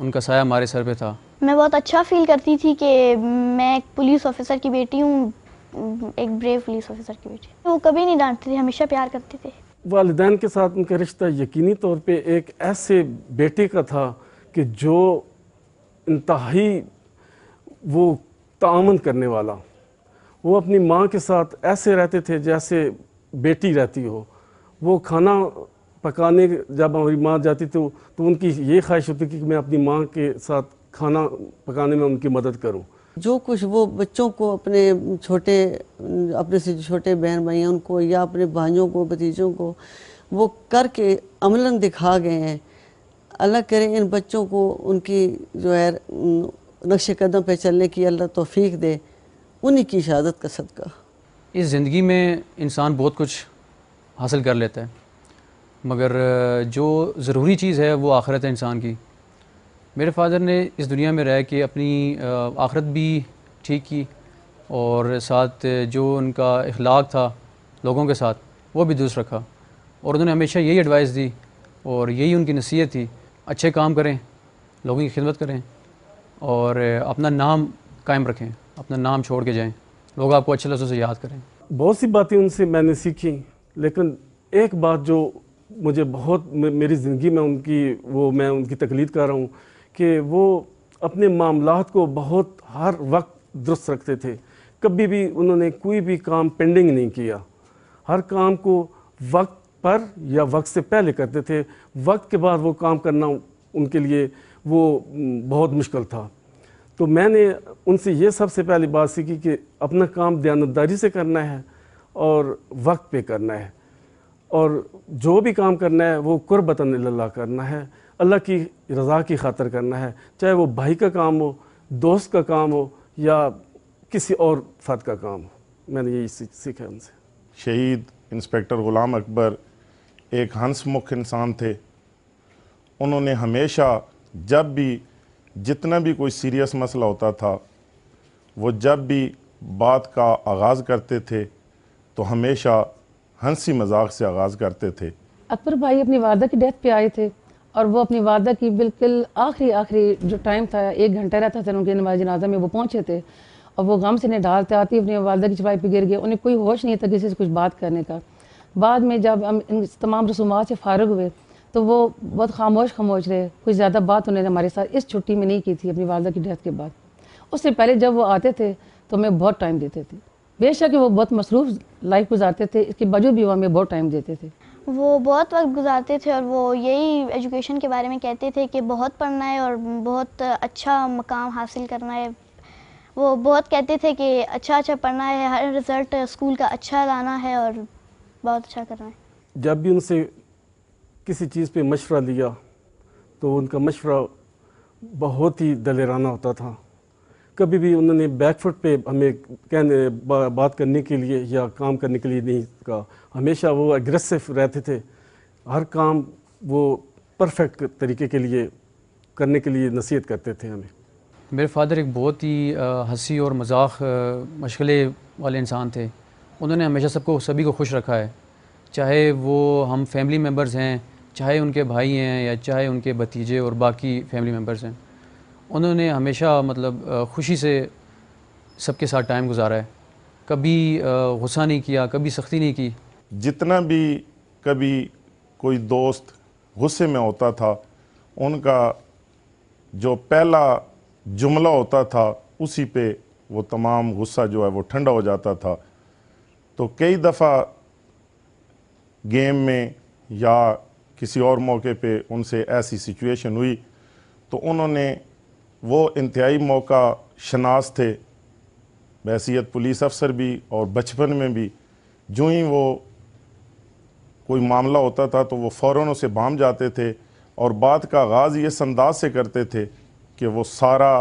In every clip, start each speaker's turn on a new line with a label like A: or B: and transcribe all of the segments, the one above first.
A: ان کا سایہ ہمارے سر پہ تھا.
B: میں بہت اچھا فیل کرتی تھی کہ میں ایک پولیس آفیسر کی بیٹی ہوں, ایک بریو پولیس آفیسر کی بیٹی. وہ کبھی نہیں ڈانٹتے تھے, ہمیشہ پیار کرتے تھے.
C: والدین کے ساتھ ان کا رشتہ یقینی طور پہ ایک ایسے بیٹے کا تھا کہ جو انتہائی وہ تعاون کرنے والا. وہ اپنی ماں کے ساتھ ایسے رہتے تھے جیسے بیٹی رہتی ہو. وہ کھانا پکانے جب ہماری ماں جاتی تو ان کی یہ خواہش ہوتی کہ میں اپنی ماں کے ساتھ کھانا پکانے میں ان کی مدد کروں.
D: جو کچھ وہ بچوں کو اپنے سے چھوٹے بہن بھائی ہیں ان کو یا اپنے بھائیوں کو بھتیجوں کو وہ کر کے عملاً دکھا گئے ہیں. اللہ کرے ان بچوں کو ان کی جو ہے نقش قدم پہ چلنے کی اللہ توفیق دے, انہی کی شہادت کا صدقہ.
A: اس زندگی میں انسان بہت کچھ حاصل کر لیتا ہے, مگر جو ضروری چیز ہے وہ آخرت ہے انسان کی. میرے فادر نے اس دنیا میں رہ کے اپنی آخرت بھی ٹھیک کی اور ساتھ جو ان کا اخلاق تھا لوگوں کے ساتھ وہ بھی درست رکھا. اور انہوں نے ہمیشہ یہی ایڈوائس دی اور یہی ان کی نصیحت تھی, اچھے کام کریں, لوگوں کی خدمت کریں اور اپنا نام قائم رکھیں, اپنا نام چھوڑ کے جائیں, لوگ آپ کو اچھے لفظوں سے یاد کریں.
C: بہت سی باتیں ان سے میں نے سیکھی, لیکن ایک بات جو مجھے بہت میری زندگی میں میں ان کی تقلید کر رہا ہوں کہ وہ اپنے معاملات کو بہت ہر وقت درست رکھتے تھے. کبھی بھی انہوں نے کوئی بھی کام پینڈنگ نہیں کیا. ہر کام کو وقت پر یا وقت سے پہلے کرتے تھے. وقت کے بعد وہ کام کرنا ان کے لیے وہ بہت مشکل تھا. تو میں نے ان سے یہ سب سے پہلی بات سیکھی کہ اپنا کام دیانتداری سے کرنا ہے اور وقت پہ کرنا ہے, اور جو بھی کام کرنا ہے وہ قربتاً اللہ کرنا ہے, اللہ کی رضا کی خاطر کرنا ہے, چاہے وہ بھائی کا کام ہو, دوست کا کام ہو یا کسی اور فرد کا کام ہو. میں نے یہی سیکھا ان سے.
E: شہید انسپیکٹر غلام اکبر ایک ہنس مکھ انسان تھے. انہوں نے ہمیشہ جب بھی جتنا بھی کوئی سیریس مسئلہ ہوتا تھا وہ جب بھی بات کا آغاز کرتے تھے تو ہمیشہ ہنسی مذاق سے آغاز کرتے تھے.
F: اکبر بھائی اپنی والدہ کی ڈیتھ پہ آئے تھے اور وہ اپنی والدہ کی بالکل آخری جو ٹائم تھا 1 گھنٹہ رہتا تھا ان کے نماز جنازہ میں, وہ پہنچے تھے اور وہ غم سے نڈالتے آتی اپنی والدہ کی چپائی پہ گر گئے. انہیں کوئی ہوش نہیں تھا کسی سے کچھ بات کرنے کا. بعد میں جب ہم ان تمام رسومات سے فارغ ہوئے تو وہ بہت خاموش رہے, کوئی زیادہ بات انہوں نے ہمارے ساتھ اس چھٹی میں نہیں کی تھی اپنی والدہ کی ڈیتھ کے بعد. اس سے پہلے جب وہ آتے تھے تو ہمیں بہت ٹائم دیتے تھے. بے شک وہ بہت مصروف لائف گزارتے تھے, اس کے باوجود بھی وہ ہمیں بہت ٹائم دیتے تھے.
B: وہ بہت وقت گزارتے تھے اور وہ یہی ایجوکیشن کے بارے میں کہتے تھے کہ بہت پڑھنا ہے اور بہت اچھا مقام حاصل کرنا ہے. وہ بہت کہتے تھے کہ اچھا پڑھنا ہے, ہر رزلٹ اسکول کا اچھا لانا ہے اور بہت اچھا کرنا ہے.
C: جب بھی ان سے کسی چیز پہ مشورہ لیا تو ان کا مشورہ بہت ہی دلیرانہ ہوتا تھا. کبھی بھی انہوں نے بیک فٹ پہ ہمیں بات کرنے کے لیے یا کام کرنے کے لیے نہیں کہا. ہمیشہ وہ اگریسو رہتے تھے. ہر کام وہ پرفیکٹ طریقے کے لیے کرنے کے لیے نصیحت کرتے تھے ہمیں.
A: میرے فادر ایک بہت ہی ہنسی اور مذاق مشغلے والے انسان تھے. انہوں نے ہمیشہ سبھی کو خوش رکھا ہے, چاہے وہ ہم فیملی ممبرز ہیں, چاہے ان کے بھائی ہیں یا چاہے ان کے بھتیجے اور باقی فیملی ممبرز ہیں. انہوں نے ہمیشہ خوشی سے سب کے ساتھ ٹائم گزارا ہے, کبھی غصہ نہیں کیا, کبھی سختی نہیں کی.
E: جتنا بھی کبھی کوئی دوست غصے میں ہوتا تھا ان کا جو پہلا جملہ ہوتا تھا اسی پہ وہ تمام غصہ جو ہے وہ ٹھنڈا ہو جاتا تھا. تو کئی دفعہ گیم میں یا کسی اور موقع پہ ان سے ایسی سچویشن ہوئی تو انہوں نے وہ انتہائی موقع شناس تھے بحیثیت پولیس افسر بھی اور بچپن میں بھی. جو ہی وہ کوئی معاملہ ہوتا تھا تو وہ فوراً اسے بھانپ جاتے تھے اور بات کا آغاز اس انداز سے کرتے تھے کہ وہ سارا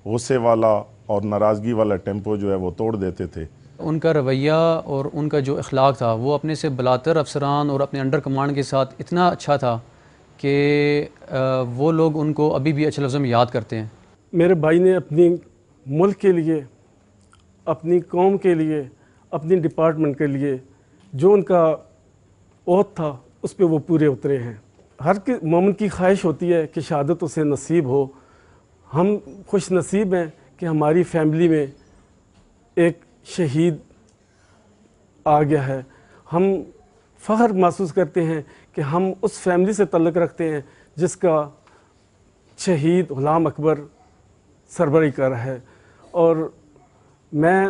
E: غصے والا اور ناراضگی والا ٹیمپو جو ہے وہ توڑ دیتے تھے.
A: ان کا رویہ اور ان کا جو اخلاق تھا وہ اپنے سے بلاتر افسران اور اپنے انڈر کمانڈ کے ساتھ اتنا اچھا تھا کہ وہ لوگ ان کو ابھی بھی اچھے لفظوں میں یاد کرتے ہیں.
C: میرے بھائی نے اپنی ملک کے لیے, اپنی قوم کے لیے, اپنی ڈپارٹمنٹ کے لیے جو ان کا عہد تھا اس پہ وہ پورے اترے ہیں. ہر مومن کی خواہش ہوتی ہے کہ شہادت اسے نصیب ہو ہم خوش نصیب ہیں کہ ہماری فیملی میں ایک شہید آ گیا ہے. ہم فخر محسوس کرتے ہیں کہ ہم اس فیملی سے تعلق رکھتے ہیں جس کا شہید غلام اکبر سربراہی کر رہا ہے. اور میں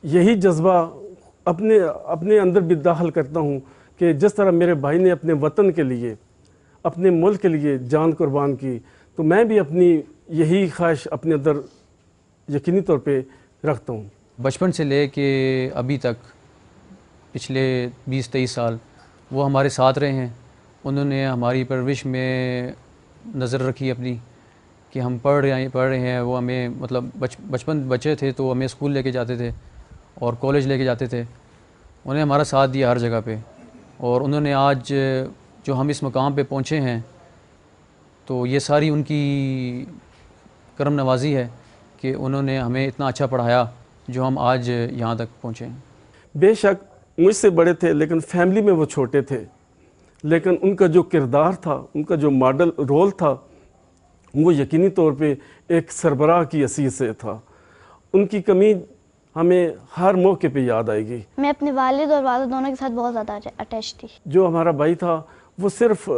C: یہی جذبہ اپنے اندر بھی داخل کرتا ہوں کہ جس طرح میرے بھائی نے اپنے وطن کے لیے اپنے ملک کے لیے جان قربان کی, تو میں بھی اپنی یہی خواہش اپنے اندر یقینی طور پہ رکھتا ہوں.
A: بچپن سے لے کے ابھی تک پچھلے 20-23 سال وہ ہمارے ساتھ رہے ہیں. انہوں نے ہماری پرورش میں نظر رکھی اپنی کہ ہم پڑھ رہے ہیں. وہ ہمیں مطلب بچپن بچے تھے تو ہمیں اسکول لے کے جاتے تھے اور کالج لے کے جاتے تھے. انہیں ہمارا ساتھ دیا ہر جگہ پہ, اور انہوں نے آج جو ہم اس مقام پہ پہنچے ہیں تو یہ ساری ان کی کرم نوازی ہے کہ انہوں نے ہمیں اتنا اچھا پڑھایا جو ہم آج یہاں تک پہنچے ہیں.
C: بے شک مجھ سے بڑے تھے لیکن فیملی میں وہ چھوٹے تھے, لیکن ان کا جو کردار تھا, ان کا جو ماڈل رول تھا, وہ یقینی طور پہ ایک سربراہ کی حیثیت سے تھا. ان کی کمی ہمیں ہر موقع پہ یاد آئے گی.
B: میں اپنے والد اور والدہ دونوں کے ساتھ بہت زیادہ اٹیچ تھی.
C: جو ہمارا بھائی تھا وہ صرف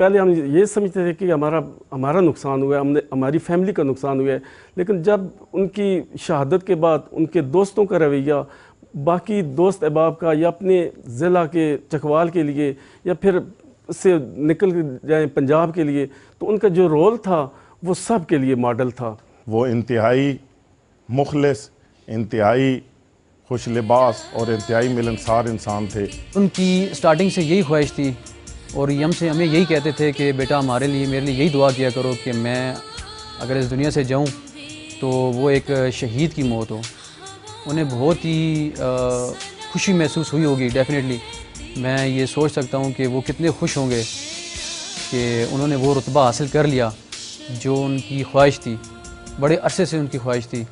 C: پہلے ہم یہ سمجھتے تھے کہ ہمارا نقصان ہوا ہے, ہماری فیملی کا نقصان ہوا ہے, لیکن جب ان کی شہادت کے بعد ان کے دوستوں کا رویہ, باقی دوست احباب کا, یا اپنے ضلع کے چکوال کے لیے یا پھر اس سے نکل جائیں پنجاب کے لیے, تو ان کا جو رول تھا وہ سب کے لیے ماڈل تھا.
E: وہ انتہائی مخلص, انتہائی خوش لباس اور انتہائی ملنسار انسان تھے.
A: ان کی سٹارٹنگ سے یہی خواہش تھی اور ہمیں یہی کہتے تھے کہ بیٹا میرے لیے یہی دعا کیا کرو کہ میں اگر اس دنیا سے جاؤں تو وہ ایک شہید کی موت ہو. انہیں بہت ہی خوشی محسوس ہوئی ہوگی ڈیفینیٹلی. میں یہ سوچ سکتا ہوں کہ وہ کتنے خوش ہوں گے کہ انہوں نے وہ رتبہ حاصل کر لیا جو ان کی خواہش تھی, بڑے عرصے سے ان کی خواہش تھی,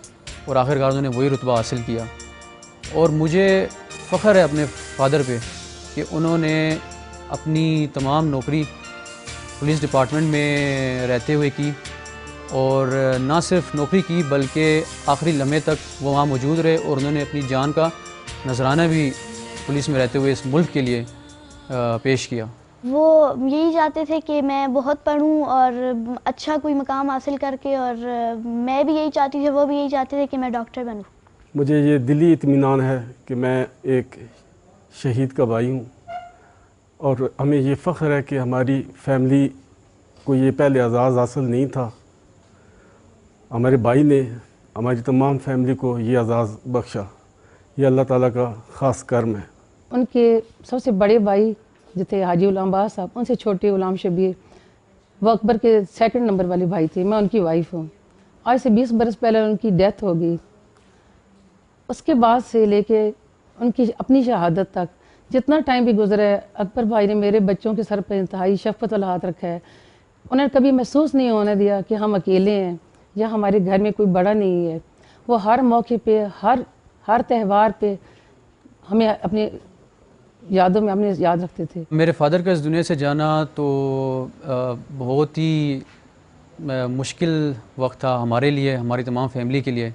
A: اور آخر کار انہوں نے وہی رتبہ حاصل کیا. اور مجھے فخر ہے اپنے فادر پہ کہ انہوں نے اپنی تمام نوکری پولیس ڈپارٹمنٹ میں رہتے ہوئے کی, اور نہ صرف نوکری کی بلکہ آخری لمحے تک وہ وہاں موجود رہے, اور انہوں نے اپنی جان کا نذرانہ بھی پولیس میں رہتے ہوئے اس ملک کے لیے پیش کیا.
B: وہ یہی چاہتے تھے کہ میں بہت پڑھوں اور اچھا کوئی مقام حاصل کر کے, اور میں بھی یہی چاہتی تھی, وہ بھی یہی چاہتے تھے کہ میں ڈاکٹر بنوں.
C: مجھے یہ دلی اطمینان ہے کہ میں ایک شہید کا بھائی ہوں, اور ہمیں یہ فخر ہے کہ ہماری فیملی کو یہ پہلے اعزاز حاصل نہیں تھا. ہمارے بھائی نے ہماری تمام فیملی کو یہ اعزاز بخشا. یہ اللہ تعالیٰ کا خاص کرم ہے.
F: ان کے سب سے بڑے بھائی جو تھے حاجی غلام باز صاحب, ان سے چھوٹے غلام شبیر, وہ اکبر کے 2 نمبر والے بھائی تھے. میں ان کی وائف ہوں. آج سے 20 برس پہلے ان کی ڈیتھ ہو گئی. اس کے بعد سے لے کے ان کی اپنی شہادت تک جتنا ٹائم بھی گزرا ہے, اکبر بھائی نے میرے بچوں کے سر پہ انتہائی شفقت والا ہاتھ رکھا ہے. انہیں کبھی محسوس نہیں ہونے دیا کہ ہم اکیلے ہیں یا ہمارے گھر میں کوئی بڑا نہیں ہے. وہ ہر موقع پہ, ہر تہوار پہ ہمیں اپنی یادوں میں ہمیں یاد رکھتے تھے.
A: میرے فادر کا اس دنیا سے جانا تو بہت ہی مشکل وقت تھا ہمارے لیے, ہماری تمام فیملی کے لیے,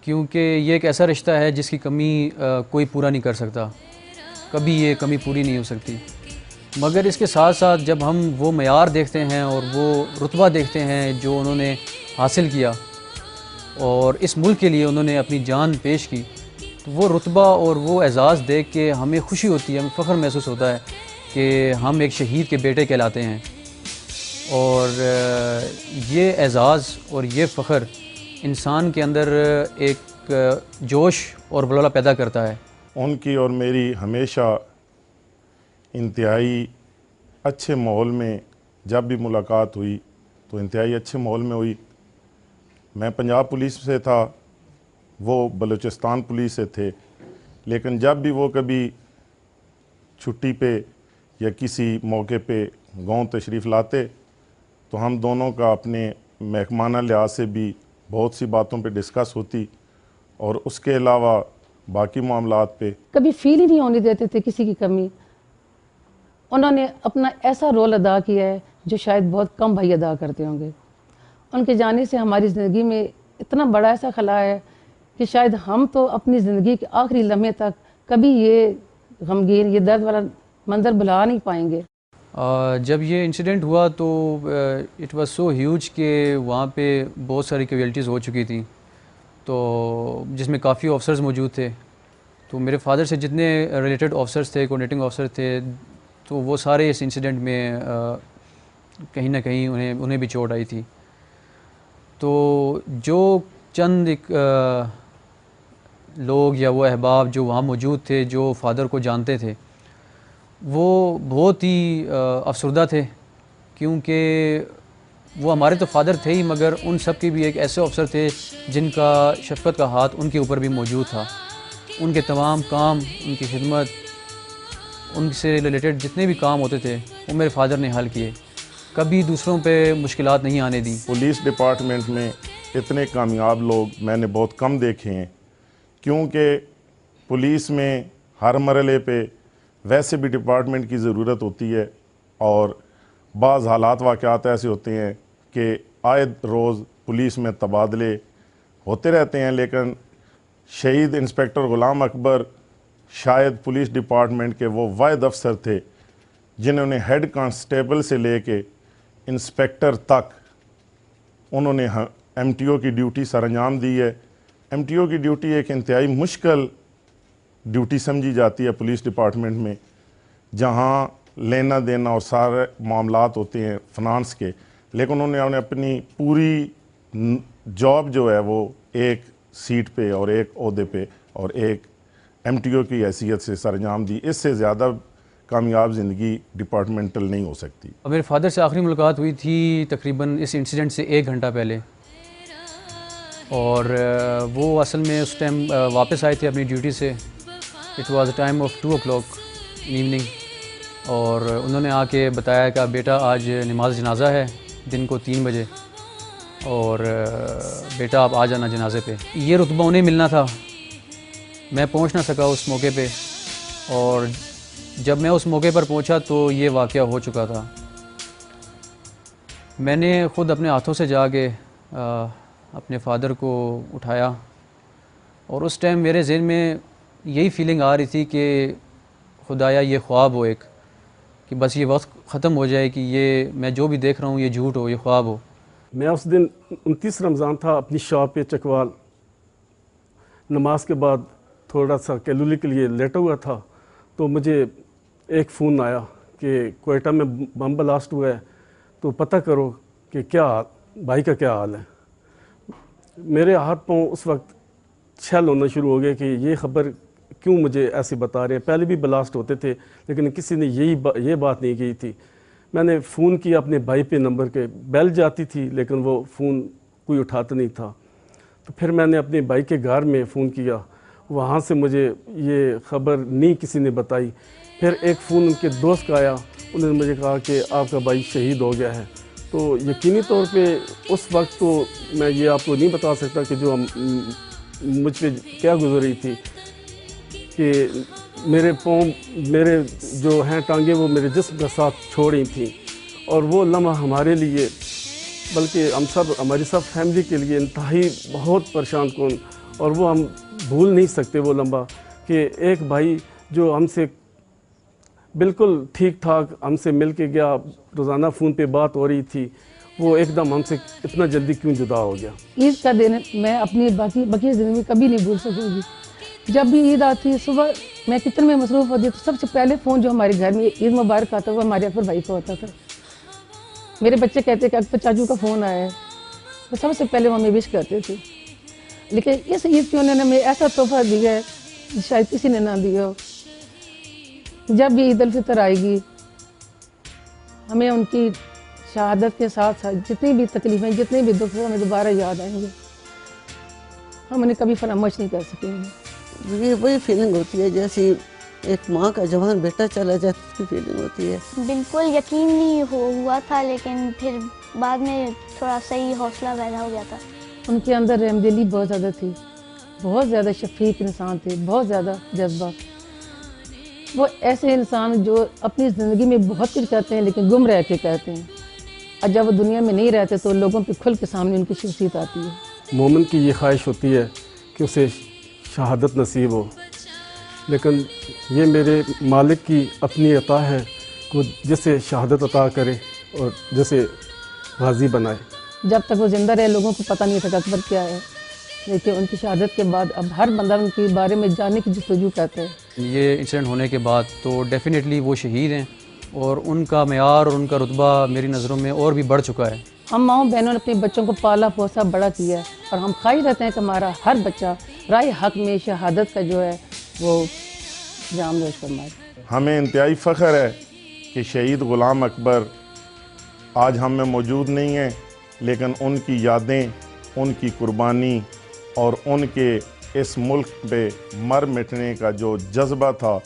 A: کیونکہ یہ ایک ایسا رشتہ ہے جس کی کمی کوئی پورا نہیں کر سکتا. کبھی یہ کمی پوری نہیں ہو سکتی. مگر اس کے ساتھ ساتھ جب ہم وہ معیار دیکھتے ہیں اور وہ رتبہ دیکھتے ہیں جو انہوں نے حاصل کیا اور اس ملک کے لیے انہوں نے اپنی جان پیش کی, تو وہ رتبہ اور وہ اعزاز دیکھ کے ہمیں خوشی ہوتی ہے, ہمیں فخر محسوس ہوتا ہے کہ ہم ایک شہید کے بیٹے کہلاتے ہیں. اور یہ اعزاز اور یہ فخر انسان کے اندر ایک جوش اور ولولہ پیدا کرتا ہے.
E: ان کی اور میری ہمیشہ انتہائی اچھے ماحول میں جب بھی ملاقات ہوئی تو انتہائی اچھے ماحول میں ہوئی. میں پنجاب پولیس سے تھا, وہ بلوچستان پولیس سے تھے, لیکن جب بھی وہ کبھی چھٹی پہ یا کسی موقع پہ گاؤں تشریف لاتے تو ہم دونوں کا اپنے مہمانہ لحاظ سے بھی بہت سی باتوں پہ ڈسکس ہوتی, اور اس کے علاوہ باقی معاملات پہ
F: کبھی فیل ہی نہیں ہونے دیتے تھے کسی کی کمی. انہوں نے اپنا ایسا رول ادا کیا ہے جو شاید بہت کم بھائی ادا کرتے ہوں گے. ان کے جانے سے ہماری زندگی میں اتنا بڑا ایسا خلا ہے کہ شاید ہم تو اپنی زندگی کے آخری لمحے تک کبھی یہ غمگین، یہ درد والا منظر بھلا نہیں پائیں گے۔
A: جب یہ انسیڈنٹ ہوا تو اٹ واز سو ہیوج کہ وہاں پہ بہت ساری کیویلٹیز ہو چکی تھیں، تو جس میں کافی آفسرز موجود تھے، تو میرے فادر سے جتنے ریلیٹڈ آفسرز تھے، کوآرڈینیٹنگ آفسر تھے، تو وہ سارے اس انسیڈنٹ میں کہیں نہ کہیں انہیں بھی چوٹ آئی تھی۔ تو جو چند ایک لوگ یا وہ احباب جو وہاں موجود تھے، جو فادر کو جانتے تھے، وہ بہت ہی افسردہ تھے، کیونکہ وہ ہمارے تو فادر تھے ہی، مگر ان سب کے بھی ایک ایسے افسر تھے جن کا شفقت کا ہاتھ ان کے اوپر بھی موجود تھا۔ ان کے تمام کام، ان کی خدمت، ان سے ریلیٹڈ جتنے بھی کام ہوتے تھے وہ میرے فادر نے حل کیے، کبھی دوسروں پہ مشکلات نہیں آنے دیں۔
E: پولیس ڈپارٹمنٹ میں اتنے کامیاب لوگ میں نے بہت کم دیکھے ہیں، کیونکہ پولیس میں ہر مرحلے پہ ویسے بھی ڈپارٹمنٹ کی ضرورت ہوتی ہے، اور بعض حالات واقعات ایسے ہوتے ہیں کہ آئے روز پولیس میں تبادلے ہوتے رہتے ہیں، لیکن شہید انسپکٹر غلام اکبر شاید پولیس ڈپارٹمنٹ کے وہ واحد افسر تھے جنہوں نے ہیڈ کانسٹیبل سے لے کے انسپکٹر تک انہوں نے ایم ٹی او کی ڈیوٹی سر انجام دی ہے۔ ایم ٹی او کی ڈیوٹی ایک انتہائی مشکل ڈیوٹی سمجھی جاتی ہے پولیس ڈپارٹمنٹ میں، جہاں لینا دینا اور سارے معاملات ہوتے ہیں فنانس کے، لیکن انہوں نے اپنی پوری جاب جو ہے وہ ایک سیٹ پہ اور ایک عہدے پہ اور ایک ایم ٹی او کی حیثیت سے سر انجام دی۔ اس سے زیادہ کامیاب زندگی ڈپارٹمنٹل نہیں ہو سکتی۔
A: میرے فادر سے آخری ملاقات ہوئی تھی تقریباً اس انسیڈنٹ سے 1 گھنٹہ پہلے، اور وہ اصل میں اس ٹائم واپس آئے تھے اپنی ڈیوٹی سے۔ It was a time of 2 o'clock evening, اور انہوں نے آ کے بتایا کہ بیٹا آج نماز جنازہ ہے دن کو 3 بجے، اور بیٹا آپ آ جانا جنازے پہ۔ یہ رتبہ انہیں ملنا تھا، میں پہنچ نہ سکا اس موقع پہ، اور جب میں اس موقع پر پہنچا تو یہ واقعہ ہو چکا تھا۔ میں نے خود اپنے ہاتھوں سے جا کے اپنے فادر کو اٹھایا، اور اس ٹائم میرے ذہن میں یہی فیلنگ آ رہی تھی کہ خدایا یہ خواب ہو ایک، کہ بس یہ وقت ختم ہو جائے، کہ یہ میں جو بھی دیکھ رہا ہوں یہ جھوٹ ہو، یہ خواب ہو۔
C: میں اس دن 29 رمضان تھا، اپنی شاپ پہ چکوال، نماز کے بعد تھوڑا سا کیلولی کے لیے لیٹا ہوا تھا، تو مجھے ایک فون آیا کہ کوئٹہ میں بم بلاسٹ ہوا ہے، تو پتہ کرو کہ کیا بھائی کا کیا حال ہے۔ میرے ہاتھ پاؤں اس وقت چھل ہونا شروع ہو گئے کہ یہ خبر کیوں مجھے ایسی بتا رہے ہیں، پہلے بھی بلاسٹ ہوتے تھے لیکن کسی نے یہ بات نہیں کی تھی۔ میں نے فون کیا اپنے بھائی پہ نمبر کے، بیل جاتی تھی لیکن وہ فون کوئی اٹھاتا نہیں تھا، تو پھر میں نے اپنے بھائی کے گھر میں فون کیا، وہاں سے مجھے یہ خبر نہیں کسی نے بتائی۔ پھر ایک فون ان کے دوست کا آیا، انہوں نے مجھے کہا کہ آپ کا بھائی شہید ہو گیا ہے۔ تو یقینی طور پہ اس وقت تو میں یہ آپ کو نہیں بتا سکتا کہ جو مجھ پہ کیا گزر رہی تھی، کہ میرے پاؤں، میرے جو ہیں ٹانگیں وہ میرے جسم کا ساتھ چھوڑ رہی تھیں، اور وہ لمحہ ہمارے لیے، بلکہ ہماری سب فیملی کے لیے انتہائی بہت پریشان کن، اور وہ ہم بھول نہیں سکتے وہ لمحہ کہ ایک بھائی جو ہم سے بالکل ٹھیک ٹھاک ہم سے مل کے گیا، روزانہ فون پہ بات ہو رہی تھی، وہ ایک دم ہم سے اتنا جلدی کیوں جدا ہو گیا۔
F: عید کا دن میں اپنی باقی زندگی میں کبھی نہیں بھول سکوں گی۔ جب بھی عید آتی ہے، صبح میں کچن میں مصروف ہوتی تو سب سے پہلے فون جو ہمارے گھر میں عید مبارک آتا وہ ہمارے اکبر بھائی کو ہوتا تھا۔ میرے بچے کہتے کہ اکبر چاچو کا فون آیا ہے، وہ سب سے پہلے وہ ہمیں وش کرتے تھے۔ لیکن اس عید پہ انہوں نے ہمیں ایسا تحفہ دیا ہے شاید کسی نے نہ دیا ہو۔ جب بھی عید الفطر آئے گی، ہمیں ان کی شہادت کے ساتھ ساتھ جتنی بھی تکلیفیں، جتنے بھی دکھ ہمیں دوبارہ یاد آئیں گے، ہم انہیں کبھی فراموش نہیں کر سکیں گے۔
D: یہ وہی فیلنگ ہوتی ہے جیسی ایک ماں کا جوان بیٹا چلا جائے اس کی فیلنگ ہوتی ہے۔
B: بالکل یقین نہیں ہوا تھا، لیکن پھر بعد میں تھوڑا صحیح حوصلہ پیدا ہو گیا تھا۔
F: ان کے اندر رحم دلی بہت زیادہ تھی، بہت زیادہ شفیق انسان تھے، بہت زیادہ جذبہ۔ وہ ایسے انسان جو اپنی زندگی میں بہت کچھ کرتے ہیں لیکن گم رہ کے کرتے ہیں۔ اور جب وہ دنیا میں نہیں رہتے تو لوگوں پہ کھل کے سامنے ان کی شخصیت آتی ہے۔
C: مومن کی یہ خواہش ہوتی ہے کہ اسے شہادت نصیب ہو، لیکن یہ میرے مالک کی اپنی عطا ہے کہ وہ جسے شہادت عطا کرے اور جسے غازی بنائے۔
F: جب تک وہ زندہ رہے لوگوں کو پتہ نہیں تھا کہ اکبر کیا ہے، لیکن ان کی شہادت کے بعد اب ہر بندہ ان کے بارے میں جاننے کی جستجو کرتا ہے۔
A: یہ انسیڈنٹ ہونے کے بعد تو ڈیفینیٹلی وہ شہید ہیں اور ان کا معیار اور ان کا رتبہ میری نظروں میں اور بھی بڑھ چکا ہے۔
F: ہم ماؤں بہنوں نے اپنے بچوں کو پالا پوسا بڑا کیا ہے، اور ہم خواہش رہتے ہیں کہ ہمارا ہر بچہ رائے حق میں شہادت کا جو ہے وہ جام نوش فرمائے۔
E: ہمیں انتہائی فخر ہے کہ شہید غلام اکبر آج ہم میں موجود نہیں ہیں، لیکن ان کی یادیں، ان کی قربانی اور ان کے اس ملک پہ مر مٹنے کا جو جذبہ تھا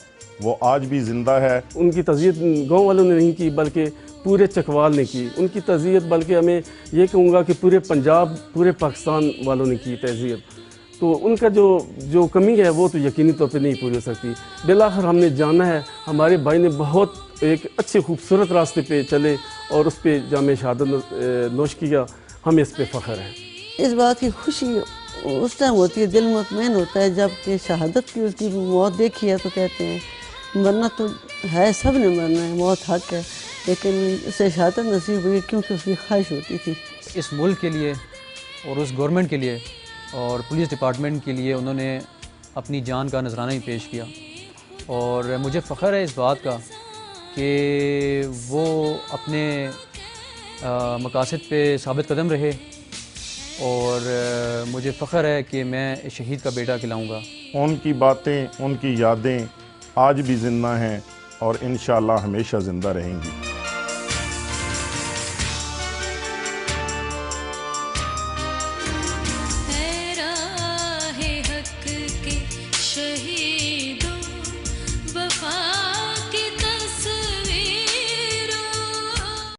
E: وہ آج بھی زندہ ہے۔
C: ان کی تعزیت گاؤں والوں نے نہیں کی بلکہ پورے چکوال نے کی ان کی تعزیت، بلکہ ہمیں یہ کہوں گا کہ پورے پنجاب، پورے پاکستان والوں نے کی تعزیت۔ تو ان کا جو کمی ہے وہ تو یقینی طور پہ نہیں پوری ہو سکتی۔ بالآخر ہم نے جانا ہے ہمارے بھائی نے بہت ایک اچھے خوبصورت راستے پہ چلے اور اس پہ جامع شہادت نوش کیا، ہمیں اس پہ فخر ہے۔
D: اس بات کی خوشی اس ٹائم ہوتی ہے، دل مطمئن ہوتا ہے جب کہ شہادت کی اس کی موت دیکھی ہے تو کہتے ہیں مرنا تو ہے، سب نے مرنا ہے، موت حق ہے، لیکن اسے شہادت نصیب ہوئی کیونکہ اس کی خواہش ہوتی تھی۔
A: اس ملک کے لیے اور اس گورنمنٹ کے لیے اور پولیس ڈپارٹمنٹ کے لیے انہوں نے اپنی جان کا نذرانہ ہی پیش کیا، اور مجھے فخر ہے اس بات کا کہ وہ اپنے مقاصد پہ ثابت قدم رہے، اور مجھے فخر ہے کہ میں شہید کا بیٹا کہلاؤں گا۔
E: ان کی باتیں، ان کی یادیں آج بھی زندہ ہیں اور انشاءاللہ ہمیشہ زندہ رہیں گی۔